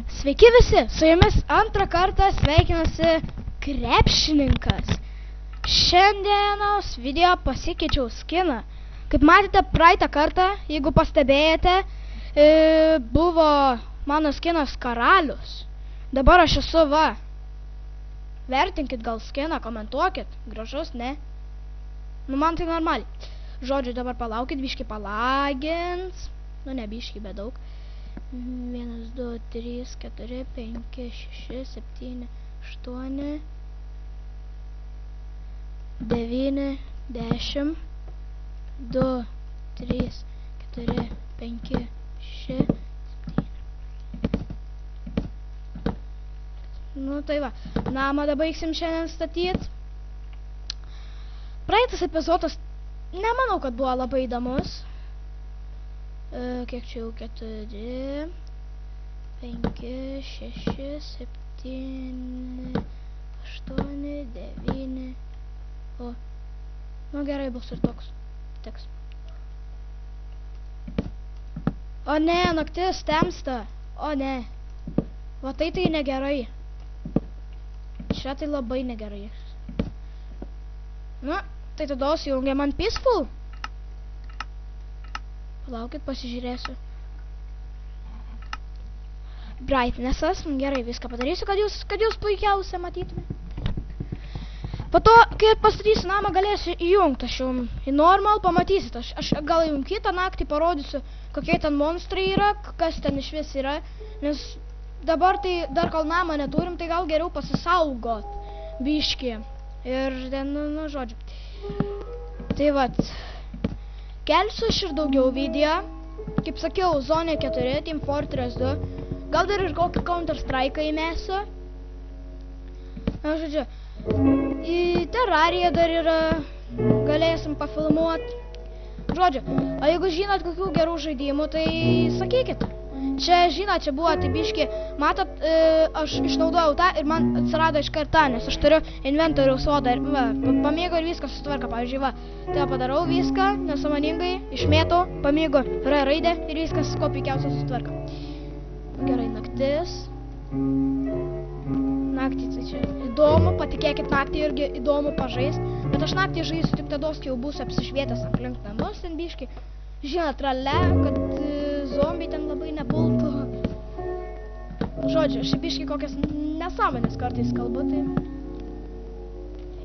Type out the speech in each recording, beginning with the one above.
Sveiki visi, su jumis antrą kartą sveikinasi krepšininkas. Šiandienos video pasikeičiau skiną. Kaip matėte praeitą kartą, jeigu pastebėjote, buvo mano skinas karalius. Dabar aš esu va. Vertinkit gal skiną, komentuokit. Gražus, ne? Nu man tai normaliai. Žodžiu, dabar palaukit, biški palagins. Nu ne biški, bet daug. 1, 2, 3, 4, 5, 6, 7, 8, 9, 10, 2, 3, 4, 5, 6, 7. Nu tai va, namą dabar baigsim šiandien statyti. Praeitas epizodas nemanau, kad buvo labai įdomus. Kiek čia jau 4, 5, 6, 7, 8, 9. O, nu gerai bus ir toks teks. O ne, naktis temsta. O ne. Va tai negerai. Čia tai labai negerai. Nu, tai tada įjungiam ant peaceful. Palaukit, pasižiūrėsiu. Brightnessas, gerai, viską padarysiu, kad jūs puikiausia matytumėte. Po to, kai pastatysiu namą, galėsiu įjungti. Aš jau į normal pamatysit. Aš gal jums kitą naktį parodysiu, kokie ten monstrai yra, kas ten iš vis yra. Nes dabar tai dar kol namą neturim, tai gal geriau pasisaugot biškį. Ir ten, nu žodžiu. Tai vat. Kelsiu aš ir daugiau video. Kaip sakiau, Zone 4, Team Fortress 2. Gal dar ir kokį Counter Strike įmesiu. Na, žodžiu. Į Terrariją dar yra. Galėsim pafilmuoti. Žodžiu, o jeigu žinot kokių gerų žaidimų, tai sakykit. Čia, žinot, čia buvo tai biški. Matot, aš išnaudojau tą ir man atsirado iš kartą, nes aš turiu inventoriaus sodą ir va, pamėgo ir viskas susitvarka. Pavyzdžiui, va, tai padarau viską, nesąmoningai, išmėtau, pamėgo R raidę ir viskas kuo puikiausia susitvarka. Gerai, naktis. Naktį tai čia įdomu, patikėkit, naktį irgi įdomu pažaist. Bet aš naktį žaisiu tik tada, kai jau būsiu apsišvietęs aplink namus, ten biški. Žinot, rale, kad zombiai ten labai nepultų. Žodžiu, aš biški kokias nesąmonės kartais kalbu, tai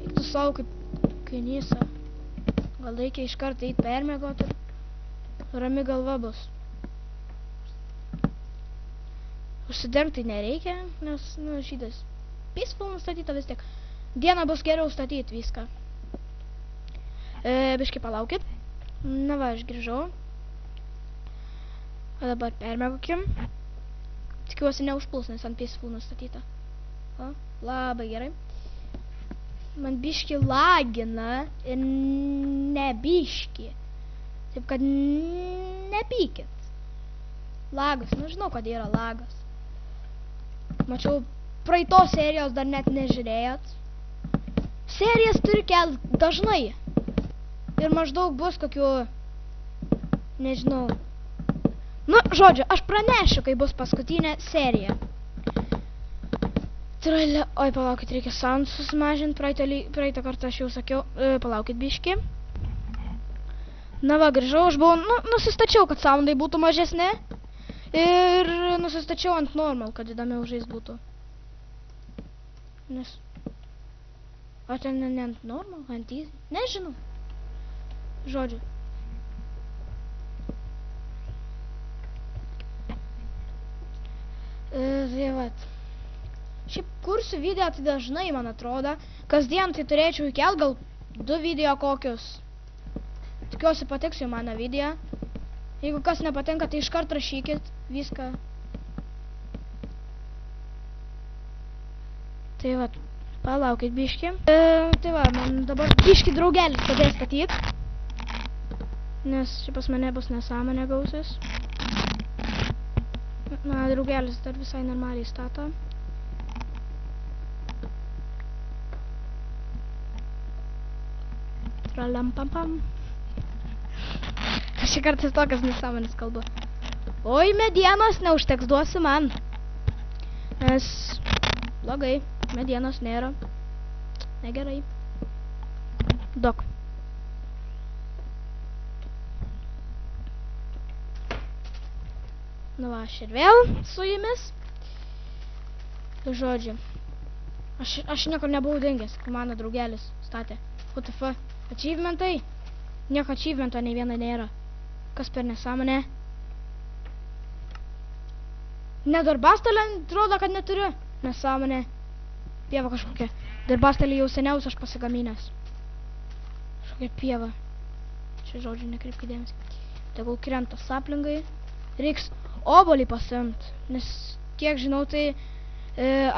eik tu savo kaip kainysa. Gal reikia iš karto eit permiegot ir rami galva bus. Užsidengt tai nereikia, nes, nu, šytas peaceful nustatyta vis tiek. Dieną bus geriau statyti viską. Biški palaukit. Na va, aš grįžau. O dabar permėgokim. Tikiuosi neužpuls, nes ant peaceful nustatyta. O, labai gerai. Man biški lagina ir nebiški. Taip kad nepykit. Lagas, nu žinau, kad yra lagas. Mačiau, praeitos serijos dar net nežiūrėjot. Serijas turi kelt dažnai. Ir maždaug bus kokių, nežinau. Nu, žodžiu, aš pranešiu, kai bus paskutinė serija. Oi, palaukit, reikia sound susimažinti. Praeitą kartą aš jau sakiau. Palaukit biški. Na va, grįžau, aš buvau, nusistačiau, kad soundai būtų mažesni. Ir nusistačiau ant normal, kad įdomiau žaist būtų. Nes. O ten ne ant normal, ant easy. Nežinau. Žodžiu. Tai vat. Šiaip kursiu video tai dažnai, man atrodo. Kasdien tai turėčiau įkelt gal 2 video kokius. Tikiuosi patiks jau mano video. Jeigu kas nepatinka, tai iškart rašykit viską. Tai vat. Palaukit biški. Tai va, man dabar biški draugelis padės statyti. Nes čia pas mane bus nesąmonė gausis. Na, draugelis dar visai normaliai stato. Tralam pam pam. Aš čia kartais tokias nesąmonės kalbu. Oi, medienos neužteks, duosi man. Nes blogai, medienos nėra. Negerai. Dok. Nu va, aš ir vėl su jumis. Žodžiu. Aš niekur nebuvau dingęs, kai mano draugelis statė. WTF. Achievementai? Nieko achievemento nei viena nėra. Kas per nesąmonė? Nedarbastelę atrodo, kad neturiu. Nesąmonė. Pieva kažkokia. Darbastelį jau seniaus aš pasigaminęs. Kažkokia pieva. Čia žodžiu nekreipkite dėmesį. Tegul krenta saplingai. Reiks obolį pasiimt. Nes kiek žinau, tai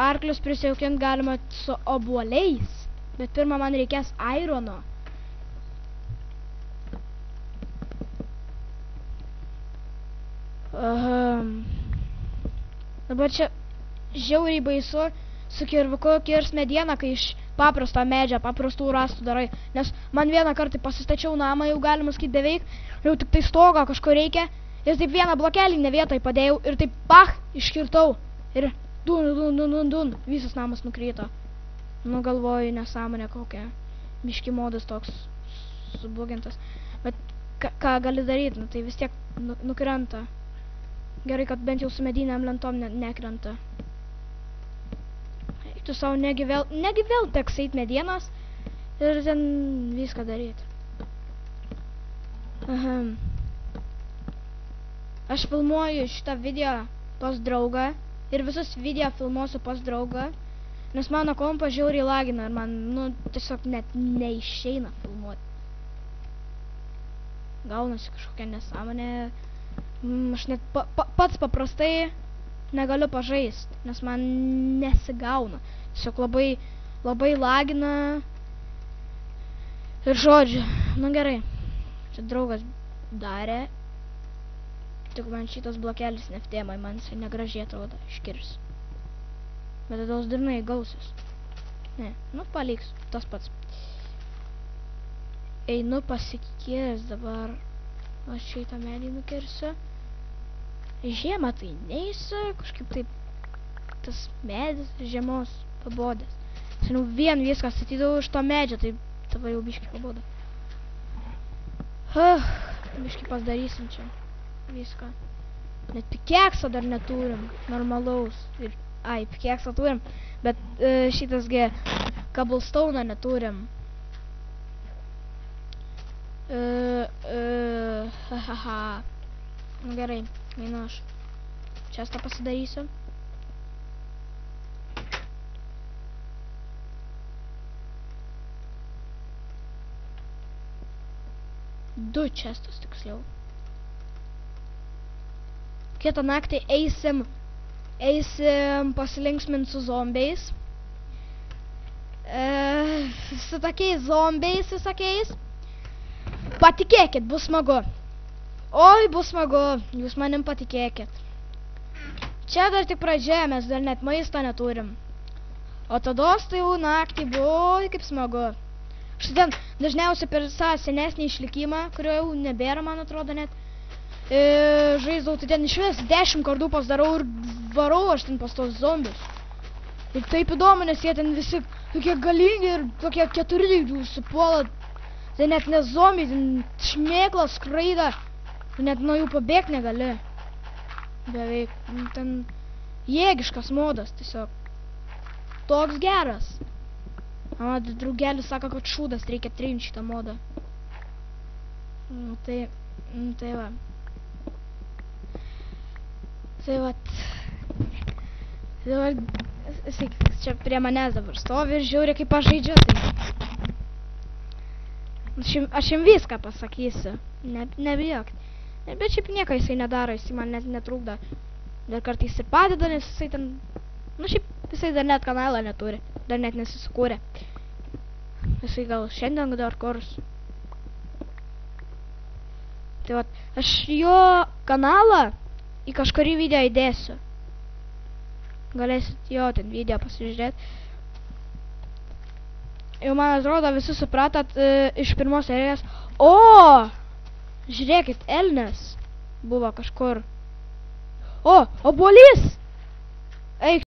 arklius prisijaukint galima su obuoliais. Bet pirma man reikės irono. Dabar čia žiauriai baisu su kirvuku kirs medieną, kai iš paprasto medžio, paprastų rąstų darai. Nes man vieną kartą pasistačiau namą, jau galima sakyti beveik, jau tik tai stogo kažko reikia. Ir taip vieną blokelį ne vietoj padėjau ir taip pach, iškirtau. Ir dun, visas namas nukrito. Nu galvoju, nesąmonė kokia. Biški modas toks subugintas. Bet ką gali daryti, nu tai vis tiek nukrenta. Gerai, kad bent jau su mediniam lentom nekrenta. Tu savo negi vėl teks eit medienos ir ten viską daryti. Aš filmuoju šitą video pas draugą ir visus video filmuosiu pas draugą, nes mano kompas žiauriai lagina ir man, nu, tiesiog net neišeina filmuoti. Gaunasi kažkokia nesąmonė. Aš net pats paprastai negaliu pažaist, nes man nesigauna. Tiesiog labai lagina. Ir žodžiu, nu gerai. Čia draugas darė. Tik man šitas blokelis neftėmai, man jisai negražiai atrodo, iškirs. Bet tos dirnai gausius. Ne, nu paliks, tas pats. Einu pasikirs dabar. Aš šitą medį nukirsiu. Žiemą tai neįsiu, kažkaip taip tas medis žiemos pabodęs. Seniau vien viską statydavau iš to medžio, tai tavo jau biškį paboda. Biškį pasidarysim čia viską. Net pikeksą dar neturim, normalaus. Pikeksą turim, bet šitasgi cobblestone'ą neturim. Nu gerai, einu aš. Čestą pasidarysiu. Du čestus tiksliau. Kitą naktį eisim pasilinksmint su zombiais. Su tokiais zombiais visokiais. Patikėkit, bus smagu. Oi, bus smagu, jūs manim patikėkit. Čia dar tik pradžia, mes dar net maisto neturim. O tados tai jau naktį buvo kaip smagu. Šiandien dažniausiai per savo senesnį išlikimą, kurio jau nebėra, man atrodo net, žaisdavau, tai ten išvis 10 kartų pasidarau ir varau aš ten pas tos zombius. Ir taip įdomu, nes jie ten visi tokie galingi ir tokie 4 jų supuola. Tai net ne zombiai, ten šmėklas skraida. Net nuo jų pabėgti negali. Beveik. Ten jėgiškas modas tiesiog. Toks geras. Mano draugelis sako, kad šūdas reikia trinti šitą modą. Tai va. Tai va. Čia prie manęs dabar stovi ir žiūri, kaip aš žaidžiu. Aš jums viską pasakysiu. Nebijok. Bet šiaip nieko jisai nedaro, jisai man net netrukdo. Dar kartais ir padeda, nes jisai ten... Nu šiaip jisai dar net kanalą neturi. Dar net nesisikūrė. Jisai gal šiandien dar kurs. Tai vat, aš jo kanalą į kažkurį video įdėsiu. Galėsit jo ten video pasižiūrėti. Jau man atrodo visi supratot iš pirmos serijos. O! Žiūrėkit, elnias buvo kažkur. O, obuolys! Eik.